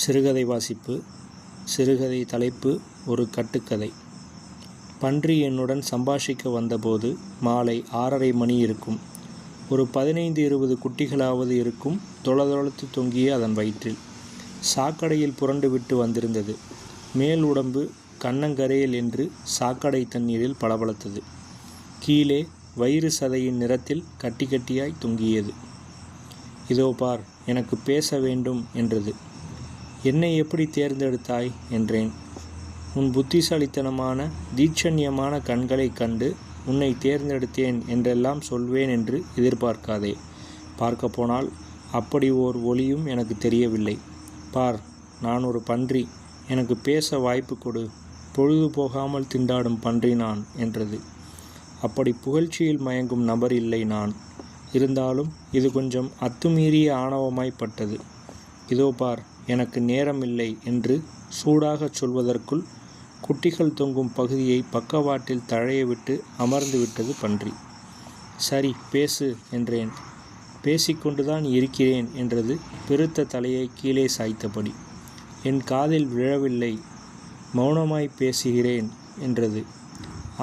சிறுகதை வாசிப்பு. சிறுகதை தலைப்பு: ஒரு கட்டுக்கதை. பன்றி என்னுடன் சம்பாஷிக்க வந்தபோது மாலை 6:30 மணி இருக்கும். ஒரு 15-20 குட்டிகளாவது இருக்கும். தொளதொளத்து தொங்கிய அதன் வயிற்றில் சாக்கடையில் புரண்டு விட்டு வந்திருந்தது. மேல் உடம்பு கண்ணங்கரையில் என்று சாக்கடை தண்ணீரில் பளபளத்தது. கீழே வயிறு சதையின் நிறத்தில் கட்டி கட்டியாய் தொங்கியது. இதோ பார், எனக்கு பேச வேண்டும் என்றது. என்னை எப்படி தேர்ந்தெடுத்தாய் என்றேன். உன் புத்திசாலித்தனமான தீட்சண்யமான கண்களைக் கண்டு உன்னை தேர்ந்தெடுத்தேன் என்றெல்லாம் சொல்வேன் என்று எதிர்பார்க்காதே. பார்க்கப்போனால் அப்படி ஓர் ஒளியும் எனக்கு தெரியவில்லை. பார், நான் ஒரு பன்றி. எனக்கு பேச வாய்ப்பு கொடு. பொழுது போகாமல் திண்டாடும் பன்றி நான் என்றது. அப்படி புகழ்ச்சியில் மயங்கும் நபர் இல்லை நான். இருந்தாலும் இது கொஞ்சம் அத்துமீறிய ஆணவமாய்ப்பட்டது. இதோ பார், எனக்கு நேரமில்லை என்று சூடாகச் சொல்வதற்குள் குட்டிகள் தொங்கும் பகுதியை பக்கவாட்டில் தழைய விட்டு அமர்ந்து விட்டது பன்றி. சரி, பேசு என்றேன். பேசிக்கொண்டுதான் இருக்கிறேன் என்றது பெருத்த தலையை கீழே சாய்த்தபடி. என் காதில் விழவில்லை. மௌனமாய் பேசுகிறேன் என்றது.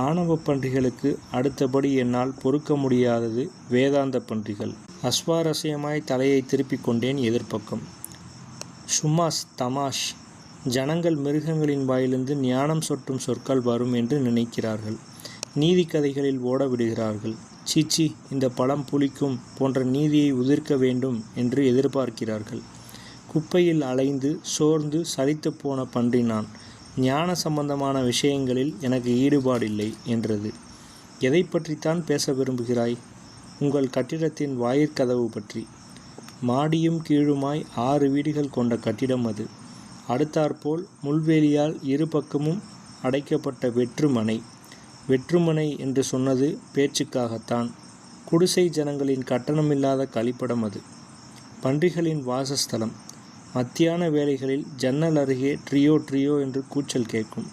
ஆணவ பன்றிகளுக்கு அடுத்தபடி என்னால் பொறுக்க முடியாதது வேதாந்த பன்றிகள். அஸ்வாரஸ்யமாய் தலையை திருப்பிக் கொண்டேன் எதிர்ப்பக்கம். சும்மாஸ் தமாஷ். ஜனங்கள் மிருகங்களின் வாயிலிருந்து ஞானம் சொட்டும் சொற்கள் வரும் என்று நினைக்கிறார்கள். நீதி கதைகளில் ஓட விடுகிறார்கள். சீச்சி, இந்த பழம் புளிக்கும் போன்ற நீதியை உதிர்க்க வேண்டும் என்று எதிர்பார்க்கிறார்கள். குப்பையில் அலைந்து சோர்ந்து சலித்து போன பன்றி நான். ஞான சம்பந்தமான விஷயங்களில் எனக்கு ஈடுபாடில்லை என்றது. எதை பற்றித்தான் பேச விரும்புகிறாய்? உங்கள் கட்டிடத்தின் வாயிற்கதவு பற்றி. மாடியும் கீழுமாய் 6 வீடுகள் கொண்ட கட்டிடம் அது. அடுத்தாற்போல் முள்வேலியால் இரு பக்கமும் அடைக்கப்பட்ட வெற்றுமனை. வெற்றுமனை என்று சொன்னது பேச்சுக்காகத்தான். குடிசை ஜனங்களின் கட்டணமில்லாத கழிப்படம் அது. பன்றிகளின் வாசஸ்தலம். மத்தியான வேளைகளில் ஜன்னல் அருகே ட்ரியோ ட்ரியோ என்று கூச்சல் கேட்கும்.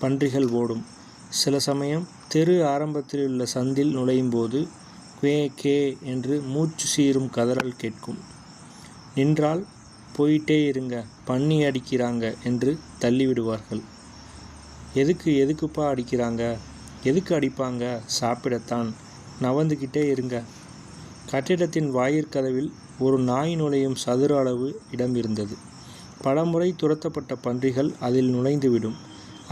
பன்றிகள் ஓடும். சில சமயம் தெரு ஆரம்பத்திலுள்ள சந்தில் நுழையும் போது கே கே என்று மூச்சு சீரும் கதறல் கேட்கும். நின்றால் போயிட்டே இருங்க, பன்னி அடிக்கிறாங்க என்று தள்ளிவிடுவார்கள். எதுக்குப்பா அடிக்கிறாங்க? எதுக்கு அடிப்பாங்க? சாப்பிடத்தான். நவந்துக்கிட்டே இருங்க. கட்டிடத்தின் வாயிற்கதவில் ஒரு நாய் நுழையும் சதுர அளவு இடம் இருந்தது. பலமுறை துரத்தப்பட்ட பன்றிகள் அதில் நுழைந்துவிடும்.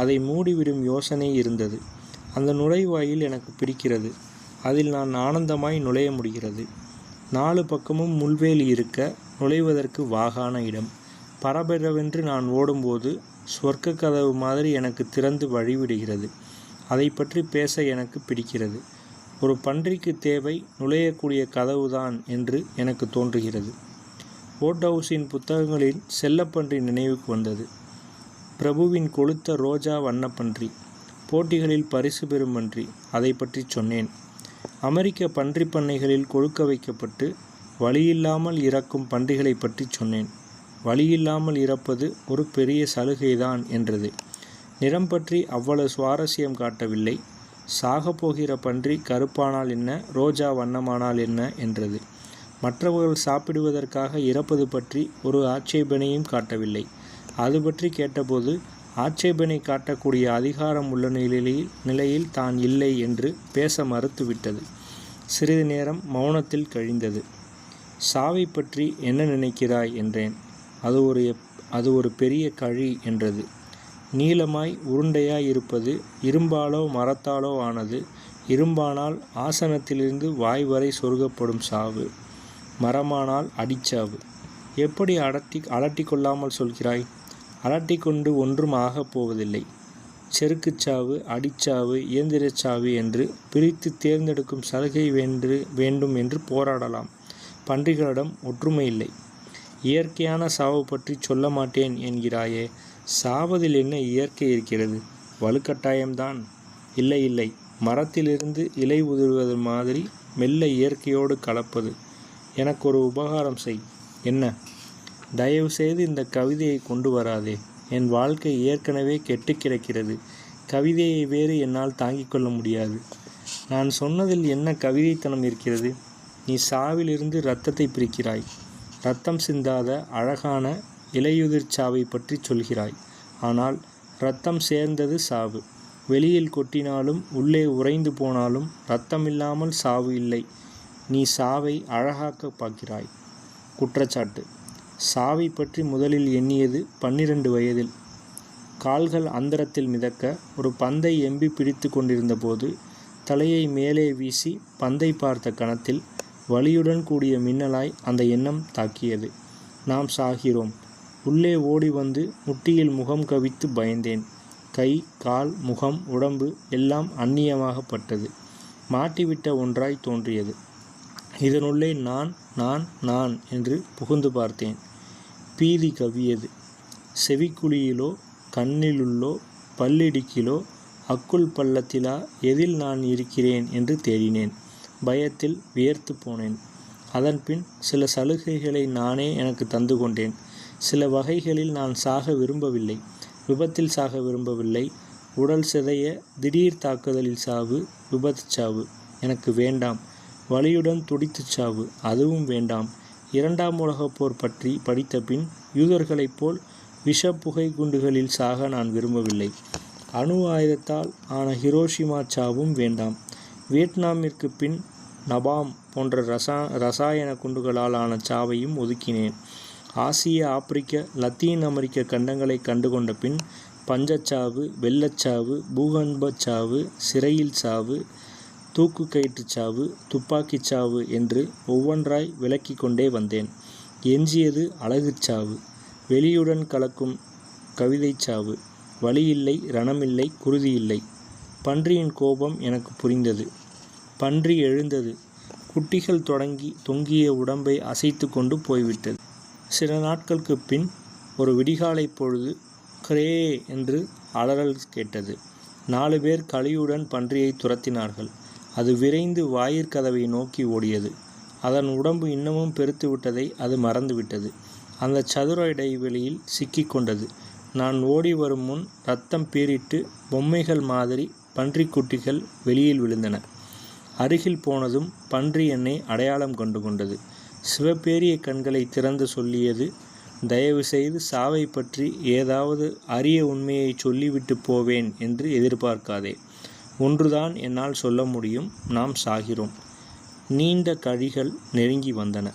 அதை மூடிவிடும் யோசனை இருந்தது. அந்த நுழைவாயில் எனக்கு பிடிக்கிறது. அதில் நான் ஆனந்தமாய் நுழைய முடிகிறது. 4 பக்கமும் முள்வேலி இருக்க நுழைவதற்கு வாகான இடம். பரபரவென்று நான் ஓடும்போது சொர்க்க கதவு மாதிரி எனக்கு திறந்து வழிவிடுகிறது. அதை பற்றி பேச எனக்கு பிடிக்கிறது. ஒரு பன்றிக்கு தேவை நுழையக்கூடிய கதவுதான் என்று எனக்கு தோன்றுகிறது. ஓட் ஹவுஸின் புத்தகங்களின் செல்லப்பன்றி நினைவுக்கு வந்தது. பிரபுவின் கொளுத்த ரோஜா வண்ணப்பன்றி. போட்டிகளில் பரிசு பெறும் பன்றி. அதை பற்றி சொன்னேன். அமெரிக்க பன்றி பண்ணைகளில் கொழுக்க வைக்கப்பட்டு வழியில்லாமல் இறக்கும் பன்றிகளை பற்றி சொன்னேன். வழியில்லாமல் இறப்பது ஒரு பெரிய சலுகைதான் என்றது. நிறம் பற்றி அவ்வளவு சுவாரஸ்யம் காட்டவில்லை. சாகப்போகிற பன்றி கருப்பானால் என்ன, ரோஜா வண்ணமானால் என்ன என்றது. மற்றவர்கள் சாப்பிடுவதற்காக இறப்பது பற்றி ஒரு ஆட்சேபனையும் காட்டவில்லை. அது பற்றி கேட்டபோது ஆட்சேபனை காட்டக்கூடிய அதிகாரம் உள்ள நிலையில் தான் இல்லை என்று பேச மறுத்துவிட்டது. சிறிது நேரம் மௌனத்தில் கழிந்தது. சாவை பற்றி என்ன நினைக்கிறாய் என்றேன். அது ஒரு பெரிய கழி என்றது. நீளமாய் உருண்டையாய் இருப்பது. இரும்பாலோ மரத்தாலோ ஆனது. இரும்பானால் ஆசனத்திலிருந்து வாய் வரை சொருகப்படும் சாவு. மரமானால் அடிச்சாவு. எப்படி அலட்டி கொள்ளாமல் சொல்கிறாய்? அலட்டி கொண்டு ஒன்றும் ஆகப் போவதில்லை. செருக்குச்சாவு, அடிச்சாவு, இயந்திரச்சாவு என்று பிரித்து தேர்ந்தெடுக்கும் சலுகை வேண்டும் என்று போராடலாம். பன்றிகளிடம் ஒற்றுமை இல்லை. இயற்கையான சாவு பற்றி சொல்ல மாட்டேன் என்கிறாயே. சாவதில் என்ன இயற்கை இருக்கிறது? வலுக்கட்டாயம்தான். இல்லை, மரத்திலிருந்து இலை உதிர்வது மாதிரி மெல்ல இயற்கையோடு கலப்பது. எனக்கு ஒரு உபகாரம் செய். என்ன? தயவு செய்து இந்த கவிதையை கொண்டு வராதே. என் வாழ்க்கை ஏற்கனவே கெட்டு கிடக்கிறது. கவிதையை வேறு என்னால் தாங்கிக் கொள்ள முடியாது. நான் சொன்னதில் என்ன கவிதைத்தனம் இருக்கிறது? நீ சாவிலிருந்து இரத்தத்தை பிரிக்கிறாய். இரத்தம் சிந்தாத அழகான இலையுதிர் சாவை பற்றி சொல்கிறாய். ஆனால் இரத்தம் சேர்ந்தது சாவு. வெளியில் கொட்டினாலும் உள்ளே உறைந்து போனாலும் இரத்தமில்லாமல் சாவு இல்லை. நீ சாவை அழகாக்க பார்க்கிறாய். குற்றச்சாட்டு: சாவை பற்றி முதலில் எண்ணியது 12 வயதில். கால்கள் அந்தரத்தில் மிதக்க ஒரு பந்தை எம்பி பிடித்து கொண்டிருந்த போது தலையை மேலே வீசி பந்தை பார்த்த கணத்தில் வலியுடன் கூடிய மின்னலாய் அந்த எண்ணம் தாக்கியது. நாம் சாகிறோம். உள்ளே ஓடி வந்து முட்டியில் முகம் கவித்து பயந்தேன். கை, கால், முகம், உடம்பு எல்லாம் அந்நியமாகப்பட்டது. மாட்டிவிட்ட ஒன்றாய் தோன்றியது. இதனுள்ளே நான் நான் நான் என்று புகுந்து பார்த்தேன். பீதி கவியது. செவிக்குழியிலோ கண்ணிலுள்ளோ பல்லிடுக்கிலோ அக்குள் பள்ளத்திலா எதில் நான் இருக்கிறேன் என்று தேடினேன். பயத்தில் வியர்த்து போனேன். அதன்பின் சில சலுகைகளை நானே எனக்கு தந்து கொண்டேன். சில வகைகளில் நான் சாக விரும்பவில்லை. விபத்தில் சாக விரும்பவில்லை. உடல் சிதைய திடீர் தாக்குதலில் சாவு, விபத்து சாவு எனக்கு வேண்டாம். வலியுடன் துடித்துச் சாவு அதுவும் வேண்டாம். 2ஆம் உலகப் போர் பற்றி படித்த பின் யூதர்களைப் போல் விஷ புகை குண்டுகளில் சாக நான் விரும்பவில்லை. அணு ஆயுதத்தால் ஆன ஹிரோஷிமா சாவும் வேண்டாம். வியட்நாமிற்கு பின் நபாம் போன்ற ரசாயன குண்டுகளால் ஆன சாவையும் ஒதுக்கினேன். ஆசிய, ஆப்பிரிக்க, லத்தீன் அமெரிக்க கண்டங்களை கண்டுகொண்ட பின் பஞ்சச்சாவு, வெள்ளச்சாவு, பூகம்பச்சாவு, சிறையில் சாவு, தூக்கு கயிற்றுச்சாவு, துப்பாக்கிச் சாவு என்று ஒவ்வொன்றாய் விளக்கி கொண்டே வந்தேன். எஞ்சியது அழகுச்சாவு, வெளியுடன் கலக்கும் கவிதைச்சாவு. வலியில்லை, ரணமில்லை, குருதியில்லை. பன்றியின் கோபம் எனக்கு புரிந்தது. பன்றி எழுந்தது. குட்டிகள் தொடங்கி தொங்கிய உடம்பை அசைத்து கொண்டு போய்விட்டது. சில நாட்களுக்கு பின் ஒரு விடிகாலை பொழுது கிரே என்று அலறல் கேட்டது. 4 பேர் கலியுடன் பன்றியை துரத்தினார்கள். அது விரைந்து வாயிற்கதவை நோக்கி ஓடியது. அதன் உடம்பு இன்னமும் பெருத்து விட்டதை அது மறந்துவிட்டது. அந்த சதுர இடைவெளியில் சிக்கிக்கொண்டது. நான் ஓடி வரும் முன் இரத்தம் பீறிட்டு பொம்மைகள் மாதிரி பன்றிக்குட்டிகள் வெளியில் விழுந்தன. அருகில் போனதும் பன்றி என்னை அடையாளம் கண்டு கொண்டது. சிவப்பேரிய கண்களை திறந்து சொல்லியது, தயவு செய்து சாவை பற்றி ஏதாவது அரிய உண்மையை சொல்லிவிட்டு போவேன் என்று எதிர்பார்க்காதே. ஒன்றுதான் என்னால் சொல்ல முடியும், நாம் சாகிறோம். நீண்ட கழிகள் நெருங்கி வந்தன.